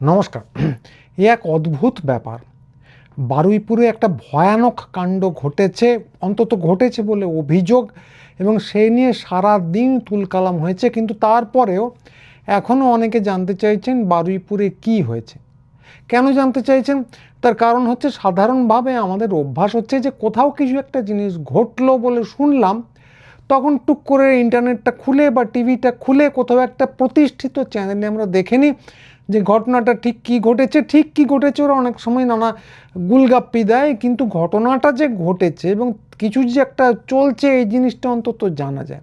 নমস্কার। এ এক অদ্ভুত ব্যাপার। বারুইপুরে একটা ভয়ানক কাণ্ড ঘটেছে, অন্তত ঘটেছে বলে অভিযোগ, এবং সেই নিয়ে সারা দিন তুলকালাম হয়েছে। কিন্তু তারপরেও এখনও অনেকে জানতে চাইছেন বারুইপুরে কি হয়েছে। কেন জানতে চাইছেন? তার কারণ হচ্ছে, সাধারণভাবে আমাদের অভ্যাস হচ্ছে যে কোথাও কিছু একটা জিনিস ঘটলো বলে শুনলাম, তখন টুক করে ইন্টারনেটটা খুলে বা টিভিটা খুলে কোথাও একটা প্রতিষ্ঠিত চ্যানেলে আমরা দেখে নিই যে ঘটনাটা ঠিক কী ঘটেছে ওরা অনেক সময় নানা গুলগাপ্পি দেয়, কিন্তু ঘটনাটা যে ঘটেছে এবং কিছু যে একটা চলছে এই জিনিসটা অন্তত জানা যায়।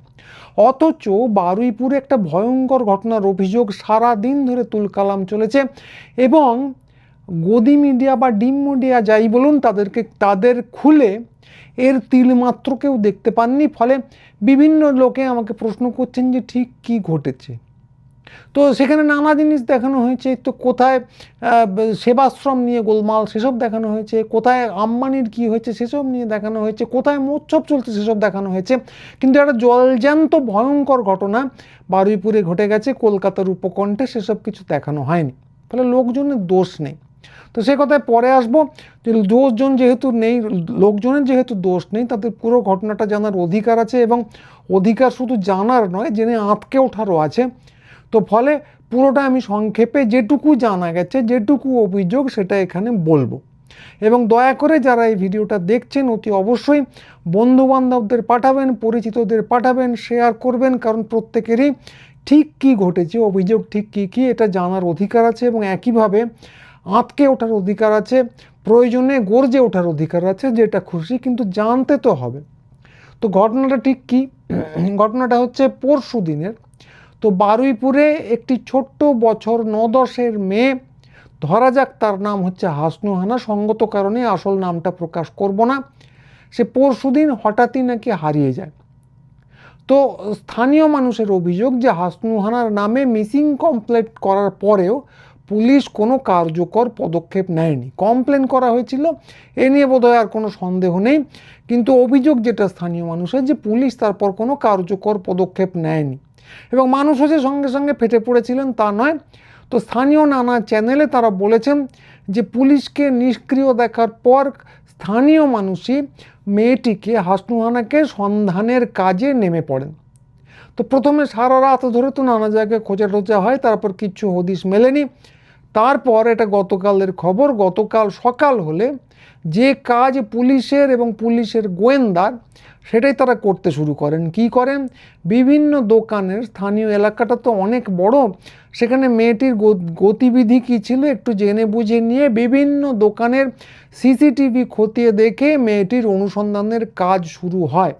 অথচ বারুইপুরে একটা ভয়ঙ্কর ঘটনার অভিযোগ সারা দিন ধরে তুলকালাম চলেছে, এবং গদি মিডিয়া বা ডিম মিডিয়া যাই বলুন তাদের খুলে এর তিলমাত্র কেউ দেখতে পাননি। ফলে বিভিন্ন লোকে আমাকে প্রশ্ন করছেন যে ঠিক কি ঘটেছে। তো সেখানে নানা জিনিস দেখানো হয়েছে। তো কোথায় সেবাশ্রম নিয়ে গোলমাল, সেসব দেখানো হয়েছে। কোথায় আম্বানির কি হয়েছে সেসব নিয়ে দেখানো হয়েছে। কোথায় মোৎসব চলছে সেসব দেখানো হয়েছে। কিন্তু একটা জলজ্যান্ত ভয়ঙ্কর ঘটনা বারুইপুরে ঘটে গেছে কলকাতার উপকণ্ঠে, সেসব কিছু দেখানো হয়নি। ফলে লোকজনের দোষ নেই। তো সে কথায় পরে আসবো যে লোকজনের যেহেতু দোষ নেই, তাদের পুরো ঘটনাটা জানার অধিকার আছে, এবং অধিকার শুধু জানার নয়, জেনে আঁতকে ওঠারও আছে। তো ফলে পুরোটা আমি সংক্ষেপে যেটুকু জানা গেছে, যেটুকু অভিযোগ, সেটা এখানে বলবো। এবং দয়া করে যারা এই ভিডিওটা দেখছেন অতি অবশ্যই বন্ধুবান্ধবদের পাঠাবেন, পরিচিতদের পাঠাবেন, শেয়ার করবেন, কারণ প্রত্যেকেরই ঠিক কী ঘটেছে, অভিযোগ ঠিক কী এটা জানার অধিকার আছে, এবং একইভাবে আঁতকে ওঠার অধিকার আছে, প্রয়োজনে গর্জে ওঠার অধিকার আছে, যেটা খুশি, কিন্তু জানতে তো হবে। তো ঘটনাটা ঠিক কী? ঘটনাটা হচ্ছে পরশু দিনের। তো বারুইপুরে একটি ছোট্ট বছর 9-10 মেয়ে, ধরা যাক তার নাম হচ্ছে হাসনু হানা, সঙ্গত কারণে আসল নামটা প্রকাশ করব না, সে পরশুদিন হঠাৎই নাকি হারিয়ে যায়। তো স্থানীয় মানুষের অভিযোগ যে হাসনু হানার নামে মিসিং কমপ্লেন করার পরেও পুলিশ কোনো কার্যকর পদক্ষেপ নেয়নি। কমপ্লেন করা হয়েছিল, এ নিয়ে বোধহয় আর কোনো সন্দেহ নেই, কিন্তু অভিযোগ যেটা স্থানীয় মানুষের, যে পুলিশ তারপর কোনো কার্যকর পদক্ষেপ নেয়নি। এবং মানুষও যে সঙ্গে সঙ্গে ফেটে পড়েছিলেন তা নয়। তো স্থানীয় নানা চ্যানেলে তারা বলেছেন যে পুলিশকে নিষ্ক্রিয় দেখার পর স্থানীয় মানুষই মেয়েটিকে, হাসনু হানাকে, সন্ধানের কাজে নেমে পড়েন। তো প্রথমে সারা রাত ধরে তো নানা জায়গায় খোঁজা টোজা হয়, তারপর কিচ্ছু হদিশ মেলেনি। তারপর এটা গতকালের খবর, গতকাল সকাল হলে যে কাজ পুলিশের এবং পুলিশের গোয়েন্দার, সেটাই তারা করতে শুরু করেন। কি করেন? বিভিন্ন দোকানের, স্থানীয় এলাকাটা তো অনেক বড়, সেখানে মেয়েটির গতিবিধি কী ছিল একটু জেনে বুঝে নিয়ে বিভিন্ন দোকানের সিসিটিভি খতিয়ে দেখে মেয়েটির অনুসন্ধানের কাজ শুরু হয়।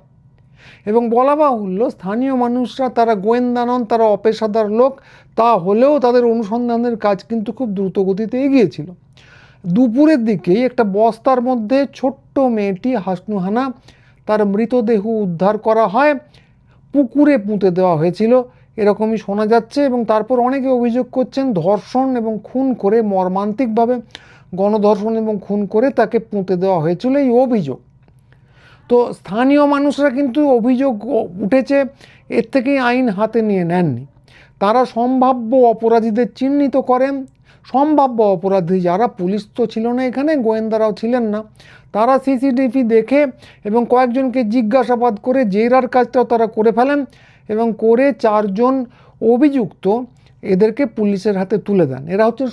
এবং বলা বাহুল্য, স্থানীয় মানুষরা, তারা গোয়েন্দা নন, তারা অপেশাদার লোক, তা হলেও তাদের অনুসন্ধানের কাজ কিন্তু খুব দ্রুত গতিতে এগিয়েছিল। দুপুরের দিকেই একটা বস্তার মধ্যে ছোট্ট মেয়েটি হাসনু হানা, তার মৃতদেহ উদ্ধার করা হয়। পুকুরে পুঁতে দেওয়া হয়েছিল এরকমই শোনা যাচ্ছে, এবং তারপর অনেকে অভিযোগ করছেন ধর্ষণ এবং খুন করে, মর্মান্তিকভাবে গণধর্ষণ এবং খুন করে তাকে পুঁতে দেওয়া হয়েছিল, এই অভিযোগ। তো স্থানীয় মানুষরা কিন্তু অভিযোগ উঠেছে, এর থেকেই আইন হাতে নিয়ে নেননি। তারা সম্ভাব্য অপরাধীদের চিহ্নিত করেন। সম্ভাব্য অপরাধী যারা, পুলিশ তো ছিল না এখানে, গোয়েন্দারাও ছিলেন না, তারা সিসিটিভি দেখে এবং কয়েকজনকে জিজ্ঞাসাবাদ করে জেরার কাজটাও তারা করে ফেলেন, এবং করে 4 জন অভিযুক্ত এদেরকে পুলিশের হাতে তুলে দেন। এরা হচ্ছে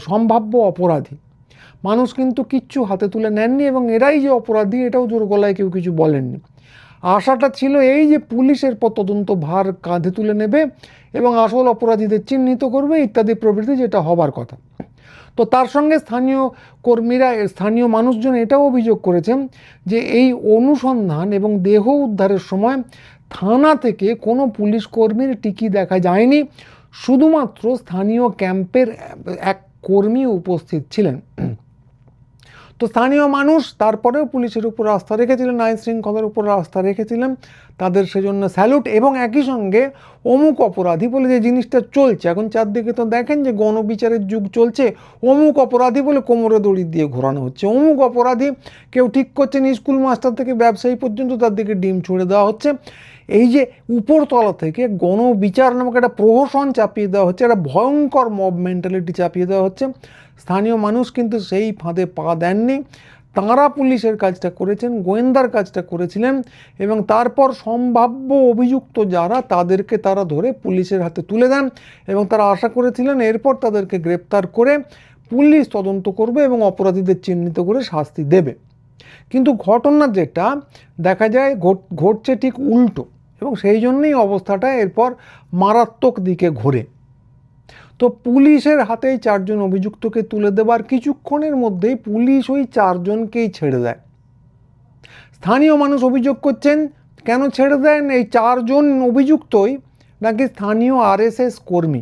সম্ভাব্য অপরাধী। মানুষ কিন্তু কিচ্ছু হাতে তুলে নেননি, এবং এরাই যে অপরাধী এটাও জোর গলায় কেউ কিছু বলেননি। আশাটা ছিল এই যে পুলিশের তদন্ত ভার কাঁধে তুলে নেবে এবং আসল অপরাধীদের চিহ্নিত করবে, ইত্যাদি প্রভৃতি, যেটা হবার কথা। তো তার সঙ্গে স্থানীয় কর্মীরা, স্থানীয় মানুষজন এটাও অভিযোগ করেছেন যে এই অনুসন্ধান এবং দেহ উদ্ধারের সময় থানা থেকে কোনো পুলিশ কর্মীর টিকি দেখা যায়নি, শুধুমাত্র স্থানীয় ক্যাম্পের এক কর্মী উপস্থিত ছিলেন। তো তো স্থানীয় মানুষ তারপরেও পুলিশের উপর আস্থা রেখেছিলেন, আইন শৃঙ্খলার উপর আস্থা রেখেছিলেন, তাদের সেজন্য স্যালুট। এবং একই সঙ্গে অমুক অপরাধী বলে যে জিনিসটা চলছে এখন চারদিকে, তো দেখেন যে গণবিচারের যুগ চলছে, অমুক অপরাধী বলে কোমরে দড়ি দিয়ে ঘোরানো হচ্ছে, অমুক অপরাধী কেউ ঠিক করছেন স্কুল মাস্টার থেকে ব্যবসায়ী পর্যন্ত তার দিকে ডিম ছুঁড়ে দেওয়া হচ্ছে। এই যে উপরতলা থেকে গণবিচার নামক একটা প্রহসন চাপিয়ে দেওয়া হচ্ছে, একটা ভয়ঙ্কর মব মেন্টালিটি চাপিয়ে দেওয়া হচ্ছে, স্থানীয় মানুষ কিন্তু সেই ফাঁদে পা দেননি। তাঁরা পুলিশের কাজটা করেছেন, গোয়েন্দার কাজটা করেছিলেন, এবং তারপর সম্ভাব্য অভিযুক্ত যারা তাদেরকে তারা ধরে পুলিশের হাতে তুলে দেন, এবং তারা আশা করেছিলেন এরপর তাদেরকে গ্রেপ্তার করে পুলিশ তদন্ত করবে এবং অপরাধীদের চিহ্নিত করে শাস্তি দেবে। কিন্তু ঘটনা যেটা দেখা যায় ঘটছে ঠিক উল্টো, এবং সেই জন্যই অবস্থাটা এরপর মারাত্মক দিকে ঘোরে। তো পুলিশের হাতেই 4 জন অভিযুক্তকে তুলে দেবার কিছুক্ষণের মধ্যেই পুলিশ ওই 4 জনকেই ছেড়ে দেয়। স্থানীয় মানুষ অভিযোগ করছেন কেন ছেড়ে দেন, এই 4 জন অভিযুক্তই নাকি স্থানীয় আরএসএস কর্মী।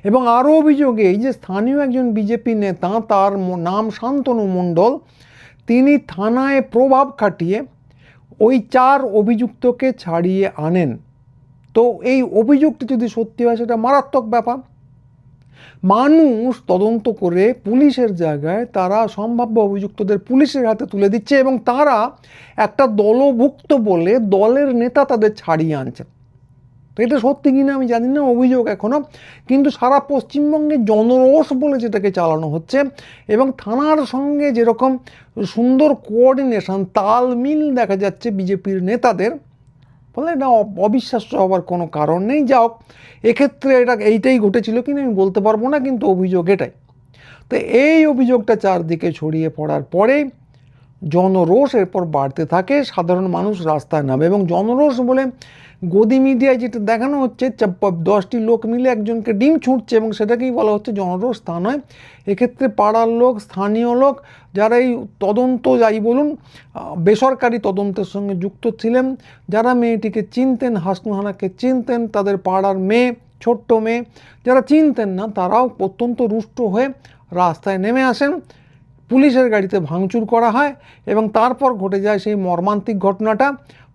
এবং আরও অভিযোগ এই যে স্থানীয় একজন বিজেপি নেতা, তার নাম শান্তনু মণ্ডল, তিনি থানায় প্রভাব খাটিয়ে ওই 4 অভিযুক্তকে ছাড়িয়ে আনেন। তো এই অভিযোগটি যদি সত্যি হয় সেটা মারাত্মক ব্যাপার। মানুষ তদন্ত করে পুলিশের জায়গায় তারা সম্ভাব্য অভিযুক্তদের পুলিশের হাতে তুলে দিচ্ছে, এবং তারা একটা দলভুক্ত বলে দলের নেতা তাদের ছাড়িয়ে আনছেন। তো এটা সত্যি কিনা আমি জানি না, অভিযোগ এখনও, কিন্তু সারা পশ্চিমবঙ্গে জনরোষ বলে যেটাকে চালানো হচ্ছে, এবং থানার সঙ্গে যেরকম সুন্দর কোঅর্ডিনেশন, তালমিল দেখা যাচ্ছে বিজেপির নেতাদের, ফলে এটা অবিশ্বাস্য হওয়ার কোনো কারণ নেই। যা হোক, এক্ষেত্রে এইটাই ঘটেছিল কিনা আমি বলতে পারবো না, কিন্তু অভিযোগ এটাই। তো এই অভিযোগটা চারদিকে ছড়িয়ে পড়ার পরেই জনরোষ এরপর বাড়তে থাকে, সাধারণ মানুষ রাস্তায় নামে, এবং জনরোষ বলে গদি মিডিয়ায় যেটা দেখানো হচ্ছে 10টি লোক মিলে একজনকে ডিম ছুঁড়ছে, এবং সেটাকেই বলা হচ্ছে জনরোষ, তা নয়। এক্ষেত্রে পাড়ার লোক, স্থানীয় লোক, যারা এই তদন্ত যাই বলুন বেসরকারি তদন্তের সঙ্গে যুক্ত ছিলেন, যারা মেয়েটিকে চিনতেন, হাসনু হানাকে চিনতেন, তাদের পাড়ার মেয়ে, ছোট্ট মেয়ে, যারা চিনতেন না, তারাও অত্যন্ত রুষ্ট হয়ে রাস্তায় নেমে আসেন। পুলিশের গাড়িতে ভাঙচুর করা হয়, এবং তারপর ঘটে যায় সেই মর্মান্তিক ঘটনাটা,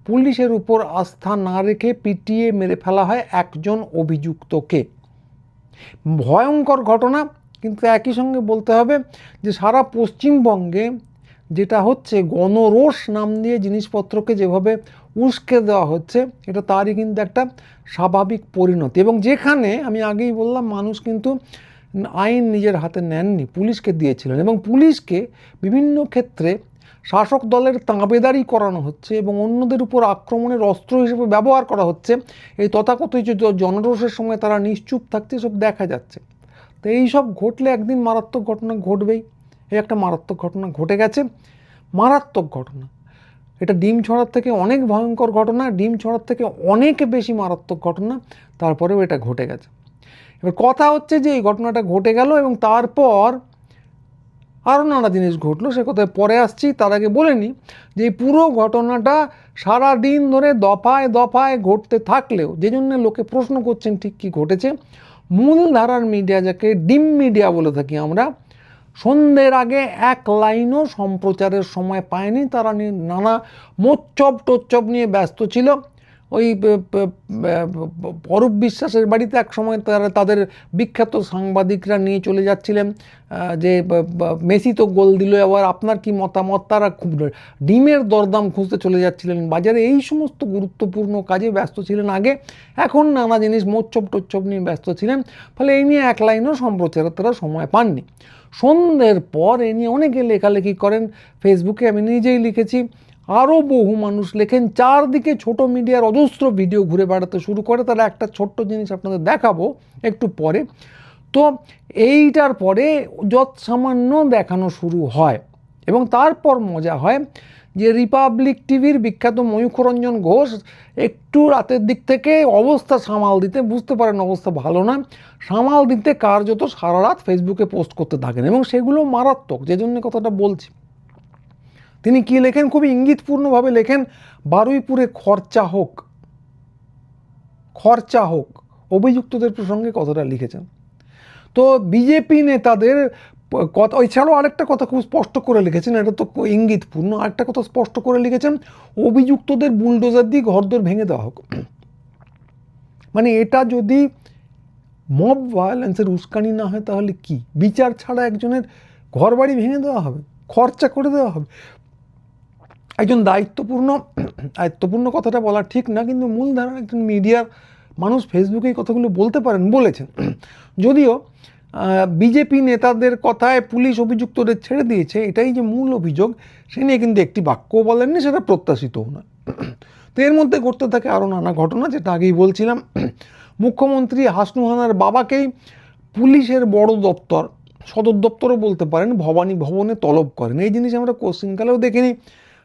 পুলিশের উপর আস্থা না রেখে পিটিয়ে মেরে ফেলা হয় একজন অভিযুক্তকে। ভয়ঙ্কর ঘটনা, কিন্তু একই সঙ্গে বলতে হবে যে সারা পশ্চিমবঙ্গে যেটা হচ্ছে, গণরোষ নাম দিয়ে জিনিসপত্রকে যেভাবে উস্কে দেওয়া হচ্ছে, এটা তারই কিন্তু একটা স্বাভাবিক পরিণতি। এবং যেখানে আমি আগেই বললাম মানুষ কিন্তু আইন নিজের হাতে নেননি, পুলিশকে দিয়েছিলেন, এবং পুলিশকে বিভিন্ন ক্ষেত্রে শাসক দলের তাঁবেদারি করানো হচ্ছে এবং অন্যদের উপর আক্রমণের অস্ত্র হিসেবে ব্যবহার করা হচ্ছে, এই তথাকথিত জনরোষের সময় তারা নিশ্চুপ থাকছে, সব দেখা যাচ্ছে। তো এই সব ঘটলে একদিন মারাত্মক ঘটনা ঘটবেই। এই একটা মারাত্মক ঘটনা ঘটে গেছে, মারাত্মক ঘটনা। এটা ডিম ছড়ার থেকে অনেক ভয়ঙ্কর ঘটনা, ডিম ছড়ার থেকে অনেক বেশি মারাত্মক ঘটনা, তারপরেও এটা ঘটে গেছে। এবার কথা হচ্ছে যে এই ঘটনাটা ঘটে গেল, এবং তারপর আরও নানা জিনিস ঘটলো, সে কথায় পরে আসছি। তার আগে বলে নিই যে এই পুরো ঘটনাটা সারা দিন ধরে দফায় দফায় ঘটতে থাকলেও, যে জন্য লোকে প্রশ্ন করছেন ঠিক কী ঘটেছে, মূল ধারার মিডিয়া, যাকে ডিম মিডিয়া বলে থাকি আমরা, সন্ধ্যের আগে এক লাইনও সম্প্রচারের সময় পায়নি। তারা নানা মোচ্চব টোচ্চব নিয়ে ব্যস্ত ছিল। ওই অরূপ বিশ্বাসের বাড়িতে এক সময় তাদের বিখ্যাত সাংবাদিকরা নিয়ে চলে যাচ্ছিলেন যে মেসি তো গোল দিল, আবার আপনার কি মতামত, তারা খুব ডিমের দরদাম খুঁজতে চলে যাচ্ছিলেন বাজারে। এই সমস্ত গুরুত্বপূর্ণ কাজে ব্যস্ত ছিলেন আগে, এখন নানা জিনিস মোচ্চব টোচ্চব নিয়ে ব্যস্ত ছিলেন, ফলে এই নিয়ে এক লাইনও সম্প্রচারের তারা সময় পাননি। সন্ধ্যের পর এ নিয়ে অনেকে লেখালেখি করেন, ফেসবুকে আমি নিজেই লিখেছি, আরও বহু মানুষ লেখেন, চারদিকে ছোট মিডিয়ার অজস্র ভিডিও ঘুরে বেড়াতে শুরু করে। তারা একটা ছোট্ট জিনিস আপনাদের দেখাবো একটু পরে। তো এইটার পরে যত সামান্য দেখানো শুরু হয়, এবং তারপর মজা হয় যে রিপাবলিক টিভির বিখ্যাত ময়ূখরঞ্জন ঘোষ একটু রাতের দিক থেকে অবস্থা সামাল দিতে, বুঝতে পারেন অবস্থা ভালো না, সামাল দিতে কার্যত সারা রাত ফেসবুকে পোস্ট করতে থাকেন, এবং সেগুলো মারাত্মক, যে জন্য কথাটা বলছি। তিনি কি লেখেন, খুবই ইঙ্গিতপূর্ণভাবে লেখেন, বারুইপুরে খরচা হোক, খরচা হোক, অভিযুক্তদের প্রসঙ্গে কথাটা লিখেছেন। তো বিজেপি নেতাদের কথা এছাড়াও আরেকটা কথা খুব স্পষ্ট করে লিখেছেন, এটা তো ইঙ্গিতপূর্ণ, আরেকটা কথা স্পষ্ট করে লিখেছেন, অভিযুক্তদের বুলডোজার দিয়ে ঘরদোর ভেঙে দেওয়া হোক। মানে এটা যদি মব ভায়োলেন্সের উস্কানি না হয় তাহলে কি? বিচার ছাড়া একজনের ঘর বাড়ি ভেঙে দেওয়া হবে, খরচা করে দেওয়া হবে? একজন দায়িত্বপূর্ণ কথাটা বলা ঠিক না, কিন্তু মূলধারার একজন মিডিয়ার মানুষ ফেসবুকে এই কথাগুলো বলতে পারেন, বলেছেন। যদিও বিজেপি নেতাদের কথায় পুলিশ অভিযুক্তদের ছেড়ে দিয়েছে, এটাই যে মূল অভিযোগ, সে নিয়ে কিন্তু একটি বাক্যও বলেননি, সেটা প্রত্যাশিতও না। তো এর মধ্যে ঘটতে থাকে আরও নানা ঘটনা, যেটা আগেই বলছিলাম। মুখ্যমন্ত্রী হাসনুহানার বাবাকেই পুলিশের বড় দপ্তর, সদর দপ্তরও বলতে পারেন, ভবানী ভবনে তলব করেন। এই জিনিস আমরা কোশ্চিনকালেও দেখিনি।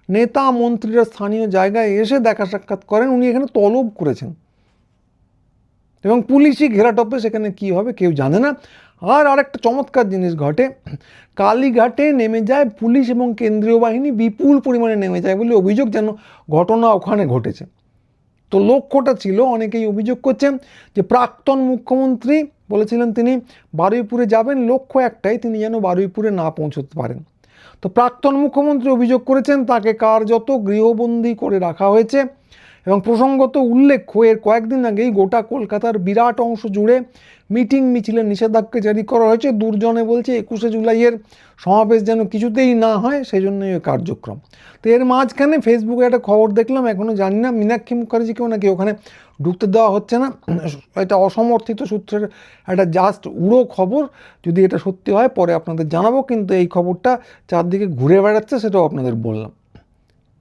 নেতা মন্ত্রীরা স্থানীয় জায়গায় এসে দেখা সাক্ষাৎ করেন, উনি এখানে তলব করেছেন, এবং পুলিশি ঘেরাটপে সেখানে কি হবে কেউ জানে না। আর আরেকটা চমৎকার জিনিস ঘটে, কালীঘাটে নেমে যায় পুলিশ এবং কেন্দ্রীয় বাহিনী বিপুল পরিমাণে নেমে যায় বলে অভিযোগ, যেন ঘটনা ওখানে ঘটেছে। তো লক্ষ্যটা ছিল, অনেকেই অভিযোগ করছেন যে প্রাক্তন মুখ্যমন্ত্রী বলেছিলেন তিনি বারুইপুরে যাবেন, লক্ষ্য একটাই, তিনি যেন বারুইপুরে না পৌঁছতে পারেন। তো প্রাক্তন মুখ্যমন্ত্রী অভিযোগ করেছেন তাকে কার্যত গৃহবন্দী করে রাখা হয়েছে, এবং প্রসঙ্গত উল্লেখ্য, এর কয়েকদিন আগেই গোটা কলকাতার বিরাট অংশ জুড়ে মিটিং মিছিলের নিষেধাজ্ঞা জারি করা হয়েছে। দুর্জনে বলছে 21শে জুলাইয়ের সমাবেশ যেন কিছুতেই না হয়, সেই জন্যই ওই কার্যক্রম। তো এর মাঝখানে ফেসবুকে একটা খবর দেখলাম, এখনও জানি না মীনাক্ষী মুখার্জিকেও নাকি ওখানে ঢুকতে দেওয়া হচ্ছে না। এটা অসমর্থিত সূত্রের একটা জাস্ট উড়ো খবর, যদি এটা সত্যি হয় পরে আপনাদের জানাবো, কিন্তু এই খবরটা চারদিকে ঘুরে বেড়াচ্ছে, সেটাও আপনাদের বললাম।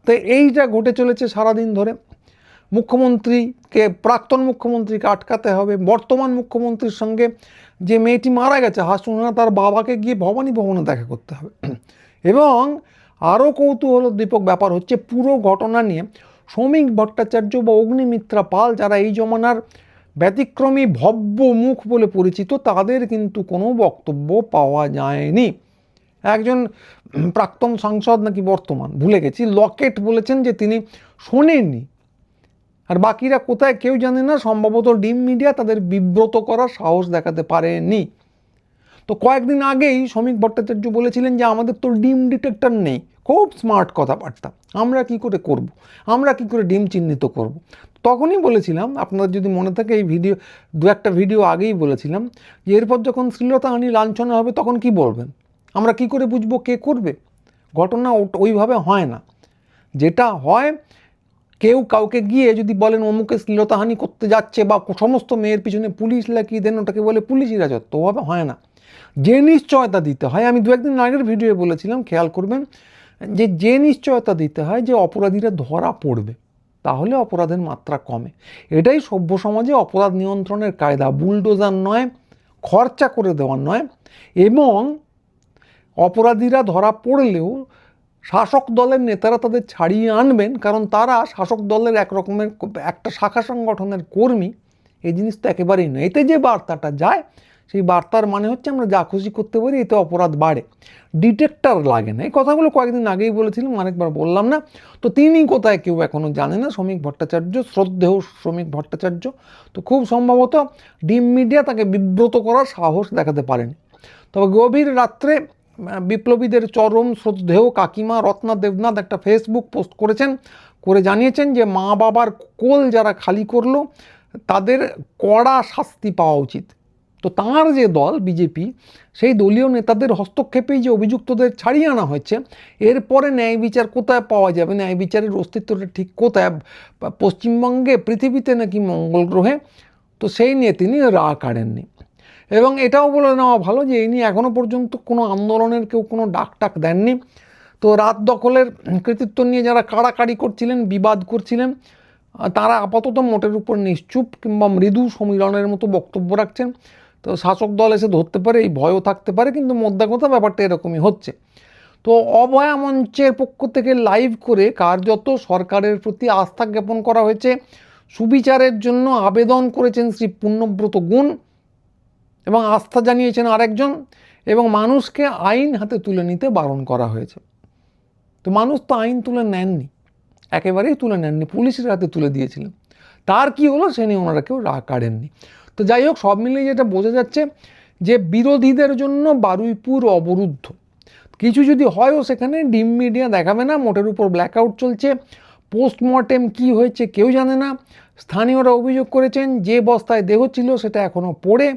তো এইটা ঘটে চলেছে সারাদিন ধরে। মুখ্যমন্ত্রীকে, প্রাক্তন মুখ্যমন্ত্রীকে আটকাতে হবে, বর্তমান মুখ্যমন্ত্রীর সঙ্গে যে মেয়েটি মারা গেছে হাসনুহানা, তার বাবাকে গিয়ে ভবানী ভবনে দেখা করতে হবে। এবং আরও কৌতূহলোদ্দীপক ব্যাপার হচ্ছে, পুরো ঘটনা নিয়ে শ্রমিক ভট্টাচার্য বা অগ্নিমিত্রা পাল, যারা এই জমানার ব্যতিক্রমী ভব্য মুখ বলে পরিচিত, তাদের কিন্তু কোনো বক্তব্য পাওয়া যায়নি। একজন প্রাক্তন সাংসদ নাকি বর্তমান ভুলে গেছি, লকেট বলেছেন যে তিনি শোনেননি, আর বাকিরা কোথায় কেউ জানে না। সম্ভবত ডিম মিডিয়া তাদের বিব্রত করার সাহস দেখাতে পারেনি। তো কয়েকদিন আগেই শ্রমিক ভট্টাচার্য বলেছিলেন যে আমাদের তো ডিম ডিটেক্টর নেই। খুব স্মার্ট কথাবার্তা, আমরা কি করে করব, আমরা কি করে ডিম চিহ্নিত করব। তখনই বলেছিলাম, আপনাদের যদি মনে থাকে, এই দু একটা ভিডিও আগেই বলেছিলাম যে এরপর যখন শ্লীলতাহানি লাঞ্ছনা হবে তখন কি বলবেন, আমরা কি করে বুঝবো কে করবে। ঘটনা ওইভাবে হয় না। যেটা হয়, কেউ কাউকে গিয়ে যদি বলেন অমুকে শ্লীলতাহানি করতে যাচ্ছে, বা সমস্ত মেয়ের পিছনে পুলিশ লাগিয়ে দেন, ওটাকে বলে পুলিশি রাজত্ব। ওভাবে হয় না, যে নিশ্চয়তা দিতে হয়। আমি দু একদিন আগের ভিডিওয়ে বলেছিলাম, খেয়াল করবেন, যে নিশ্চয়তা দিতে হয় যে অপরাধীরা ধরা পড়বে, তাহলে অপরাধের মাত্রা কমে। এটাই সভ্য সমাজে অপরাধ নিয়ন্ত্রণের কায়দা, বুলডোজার নয়, খরচা করে দেওয়ার নয়। এবং অপরাধীরা ধরা পড়লেও শাসক দলের নেতারা তাদের ছাড়িয়ে আনবেন, কারণ তারা শাসক দলের একরকমের একটা শাখা সংগঠনের কর্মী। এই জিনিস তো একেবারেই নয়। এতে যে বার্তাটা যায়, সেই বার্তার মানে হচ্ছে আমরা যা খুশি করতে পারি, এতে অপরাধ বাড়ে, ডিটেক্টর লাগে না। এই কথাগুলো কয়েকদিন আগেই বলেছিলাম, অনেকবার বললাম না। তো তিনি কোথায় কেউ এখনও জানে না, শ্রমিক ভট্টাচার্য, শ্রদ্ধেয় শ্রমিক ভট্টাচার্য। তো খুব সম্ভবত ডিম মিডিয়া তাকে বিব্রত করার সাহস দেখাতে পারেনি। তবে গভীর রাত্রে বিপ্লবীদের চরম শ্রদ্ধেয় কাকিমা রত্না দেবনাথ একটা ফেসবুক পোস্ট করেছেন, করে জানিয়েছেন যে মা বাবার কোল যারা খালি করলো তাদের কড়া শাস্তি পাওয়া উচিত। তো তাঁর যে দল বিজেপি, সেই দলীয় নেতাদের হস্তক্ষেপেই যে অভিযুক্তদের ছাড়িয়ে আনা হয়েছে, এরপরে ন্যায় বিচার কোথায় পাওয়া যাবে, ন্যায় বিচারের অস্তিত্বটা ঠিক কোথায়, পশ্চিমবঙ্গে, পৃথিবীতে নাকি মঙ্গল গ্রহে, তো সেই নিয়ে তিনি রা কাড়েননি। এবং এটাও বলে নেওয়া ভালো যে এই নিয়ে এখনও পর্যন্ত কোনো আন্দোলনের কেউ কোনো ডাক দেননি। তো রাত দখলের কৃতিত্ব নিয়ে যারা কাড়াকাড়ি করছিলেন, বিবাদ করছিলেন, তারা আপাতত মোটের উপর নিশ্চুপ কিংবা মৃদু সমীরণের মতো বক্তব্য রাখছেন। তো শাসক দল এসে ধরতে পারে, এই ভয়ও থাকতে পারে, কিন্তু মোদ্দা কথা ব্যাপারটা এরকমই হচ্ছে। তো অভয়া মঞ্চের পক্ষ থেকে লাইভ করে কার্যত সরকারের প্রতি আস্থা জ্ঞাপন করা হয়েছে, সুবিচারের জন্য আবেদন করেছেন শ্রী পুণ্যব্রত গুণ, এবং আস্থা জানিয়েছেন আরেকজন, এবং মানুষকে আইন হাতে তুলে নিতে বারণ করা হয়েছে। তো মানুষ তো আইন তুলে নেননি, একেবারেই তুলে নেননি, পুলিশের হাতে তুলে দিয়েছিলেন। তার কি হলো সে নিয়ে ওনারা কেউ রাগ কাড়েননি। তো যাই হোক, সব মিলিয়ে যেটা বোঝা যাচ্ছে যে বিরোধীদের জন্য বারুইপুর অবরুদ্ধ, কিছু যদি হয়ও সেখানে ডিম মিডিয়া দেখাবে না, মোটের উপর ব্ল্যাকআউট চলছে, পোস্টমর্টেম কি হয়েছে কেউ জানে না। স্থানীয়রা অভিযোগ করেছেন যে বস্তায় দেহ ছিল সেটা এখনও পড়ে,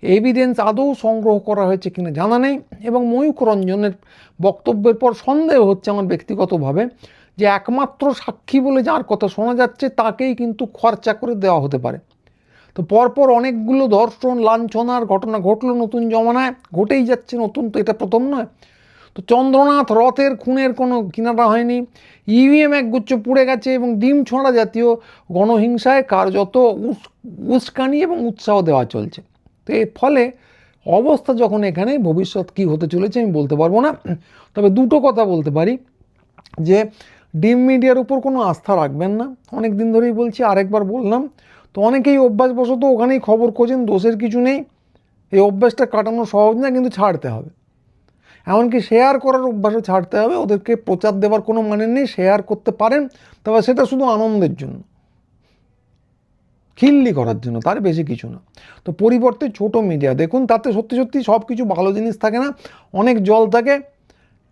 এভিডেন্স আদৌ সংগ্রহ করা হয়েছে কিনা জানা নেই। এবং ময়ূখ রঞ্জনের বক্তব্যের পর সন্দেহ হচ্ছে আমার ব্যক্তিগতভাবে যে একমাত্র সাক্ষী বলে যার কথা শোনা যাচ্ছে তাকেই কিন্তু খরচা করে দেওয়া হতে পারে। তো পরপর অনেকগুলো ধর্ষণ লাঞ্ছনার ঘটনা ঘটলো নতুন জমানায়, ঘটেই যাচ্ছে, নতুন তো এটা প্রথম নয়। তো চন্দ্রনাথ রথের খুনের কোনো কিনারা হয়নি, ইভিএম একগুচ্ছ পুড়ে গেছে এবং ডিম ছোঁড়া জাতীয় গণহিংসায় কার্যত উস্কানি এবং উৎসাহ দেওয়া চলছে। তো এর ফলে অবস্থা যখন এখানে, ভবিষ্যৎ কী হতে চলেছে আমি বলতে পারবো না। তবে দুটো কথা বলতে পারি, যে ডিম মিডিয়ার উপর কোনো আস্থা রাখবেন না, অনেক দিন ধরেই বলছি, আরেকবার বললাম। তো অনেকেই অভ্যাসবশত ওখানেই খবর খোঁজেন, দোষের কিছু নেই, এই অভ্যাসটা কাটানো সহজ না, কিন্তু ছাড়তে হবে। এমনকি শেয়ার করার অভ্যাসও ছাড়তে হবে, ওদেরকে প্রচার দেওয়ার কোনো মানে নেই, শেয়ার করতে পারেন তবে সেটা শুধু আনন্দের জন্য, খিল্লি করার জন্য, তার বেশি কিছু না। তো পরিবর্তে ছোট মিডিয়া দেখুন, তাতে সত্যি সত্যি সব কিছু ভালো জিনিস থাকে না, অনেক জল থাকে,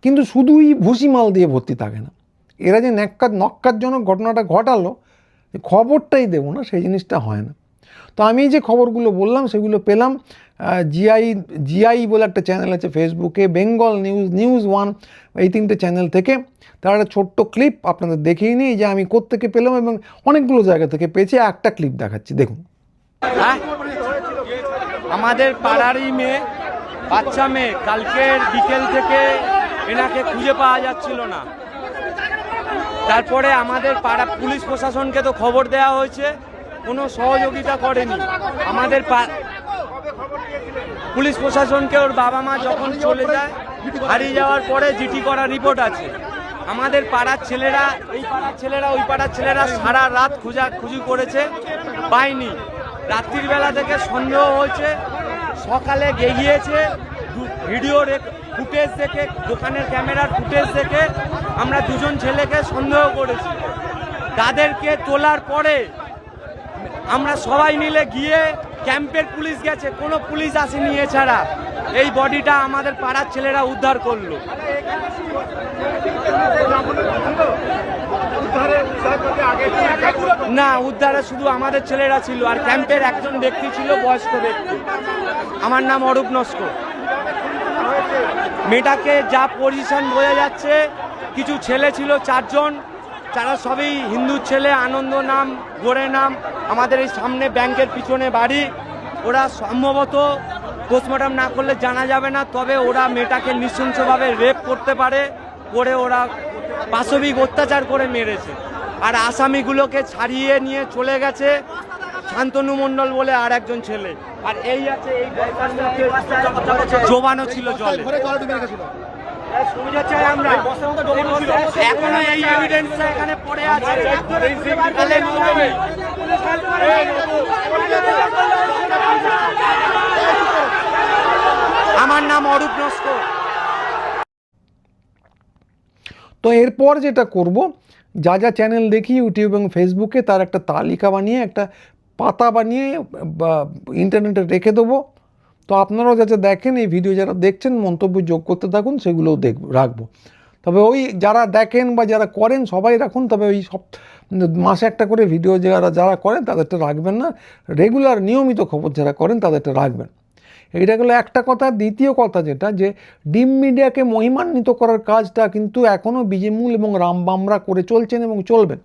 কিন্তু শুধুই ভুসিমাল দিয়ে ভর্তি থাকে না। এরা যে নক্কারজনক ঘটনাটা ঘটালো, খবরটাই দেবো না, সেই জিনিসটা হয় না। তো আমি যে খবরগুলো বললাম সেগুলো পেলাম জিআই বলে একটা চ্যানেল আছে ফেসবুকে, বেঙ্গল নিউজ ওয়ান, এই তিনটে চ্যানেল থেকে। তার একটা ছোট্ট ক্লিপ আপনাদের দেখিয়ে নিই যে আমি কোত্থেকে পেলাম, এবং অনেকগুলো জায়গা থেকে পেয়েছি, একটা ক্লিপ দেখাচ্ছি দেখুন। আমাদের পাড়ারই মেয়ে, বাচ্চা মেয়ে, কালকের বিকেল থেকে এনাকে খুঁজে পাওয়া যাচ্ছিল না। তারপরে আমাদের পাড়া পুলিশ প্রশাসনকে তো খবর দেওয়া হয়েছে, কোনো সহযোগিতা করেনি। আমাদের পুলিশ প্রশাসনকে ওর বাবা মা যখন চলে যায়, হারিয়ে যাওয়ার পরে জিটি করা রিপোর্ট আছে। আমাদের পাড়ার ছেলেরা, এই পাড়ার ছেলেরা, ওই পাড়ার ছেলেরা সারা রাত খোঁজাখুঁজি করেছে, পায়নি। রাত্রির বেলা থেকে সন্দেহ হয়েছে, সকালে গিয়েছে, ভিডিও ফুটেজ দেখে, দোকানের ক্যামেরার ফুটেজ দেখে আমরা দুজন ছেলেকে সন্দেহ করেছি। তাদেরকে তোলার পরে আমরা সবাই মিলে গিয়ে, ক্যাম্পের পুলিশ গেছে, কোনো পুলিশ আসেনি, এছাড়া এই বডিটা আমাদের পাড়ার ছেলেরা উদ্ধার করলো। না, উদ্ধারে শুধু আমাদের ছেলেরা ছিল, আর ক্যাম্পের একজন ব্যক্তি ছিল, বয়স্ক ব্যক্তি। আমার নাম অরূপ নস্কর। মেয়েটাকে যা পজিশন বোঝা যাচ্ছে, কিছু ছেলে ছিল 4 জন, যারা সবই হিন্দুর ছেলে, আনন্দ নাম, গোরে নাম, আমাদের এই সামনে ব্যাংকের পিছনে বাড়ি। ওরা সম্ভবত পোস্টমর্টম না করলে জানা যাবে না, তবে ওরা মেয়েটাকে নৃশংসভাবে রেপ করতে পারে, করে ওরা পাশবিক অত্যাচার করে মেরেছে। আর আসামিগুলোকে ছাড়িয়ে নিয়ে চলে গেছে শান্তনু মণ্ডল বলে আর একজন ছেলে। আর এই আছে, এই জোবানো ছিল জলে, এখনো এই এভিডেন্সটা এখানে পড়ে আছে। আমার নাম অরূপ নস্কর। তো এরপর যেটা করব, যা যা চ্যানেল দেখি ইউটিউব এবং ফেসবুকে, তার একটা তালিকা বানিয়ে, একটা পাতা বানিয়ে ইন্টারনেটে রেখে দেবো। তো আপনারাও যাতে দেখেন, এই ভিডিও যারা দেখছেন মন্তব্য যোগ করতে থাকুন, সেগুলোও রাখবো। তবে ওই যারা দেখেন বা যারা করেন সবাই রাখুন, তবে ওই সব মাসে একটা করে ভিডিও যারা করেন তাদেরটা রাখবেন না, রেগুলার নিয়মিত খবর যারা করেন তাদেরটা রাখবেন। এইটা গেলো একটা কথা। দ্বিতীয় কথা যেটা, যে ডিম মিডিয়াকে মহিমান্বিত করার কাজটা কিন্তু এখনও বিজেমূল এবং রামবামরা করে চলছেন এবং চলবেন।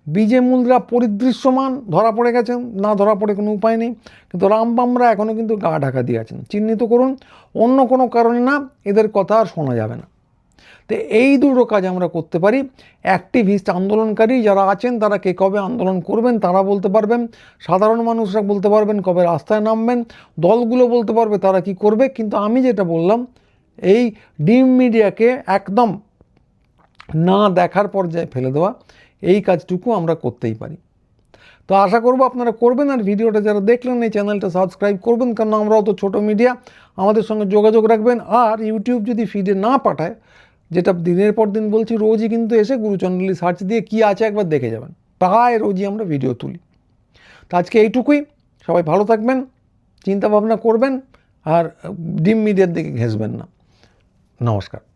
বিজেমূলরা পরিদৃশ্যমান, ধরা পড়ে গেছেন, না ধরা পড়ে কোনো উপায় নেই, কিন্তু রামবামরা এখনও কিন্তু গা ঢাকা দিয়ে আছেন। চিহ্নিত করুন, অন্য কোনো কারণে না, এদের কথা আর শোনা যাবে না। তো এই দুটো কাজ আমরা করতে পারি। অ্যাক্টিভিস্ট আন্দোলনকারী যারা আছেন তারা কে কবে আন্দোলন করবেন তারা বলতে পারবেন, সাধারণ মানুষরা বলতে পারবেন কবে রাস্তায় নামবেন, দলগুলো বলতে পারবে তারা কি করবে। কিন্তু আমি যেটা বললাম, এই ডিম মিডিয়াকে একদম না দেখার পর্যায়ে ফেলে দেওয়া, এই কাজটুকু আমরা করতেই পারি। তো আশা করব আপনারা করবেন, আর ভিডিওটা যারা দেখলেন এই চ্যানেলটা সাবস্ক্রাইব করবেন, কারণ আমরাও তো ছোটো মিডিয়া, আমাদের সঙ্গে যোগাযোগ রাখবেন। আর ইউটিউব যদি ফিডে না পাঠায়, যেটা দিনের পর দিন বলছি, রোজই কিন্তু এসে গুরুচণ্ডলী সার্চ দিয়ে কি আছে একবার দেখে যাবেন, প্রায় রোজই আমরা ভিডিও তুলি। তো আজকে এইটুকুই, সবাই ভালো থাকবেন, চিন্তা ভাবনা করবেন, আর ডিম মিডিয়ার দিকে ঘেঁষবেন না। নমস্কার।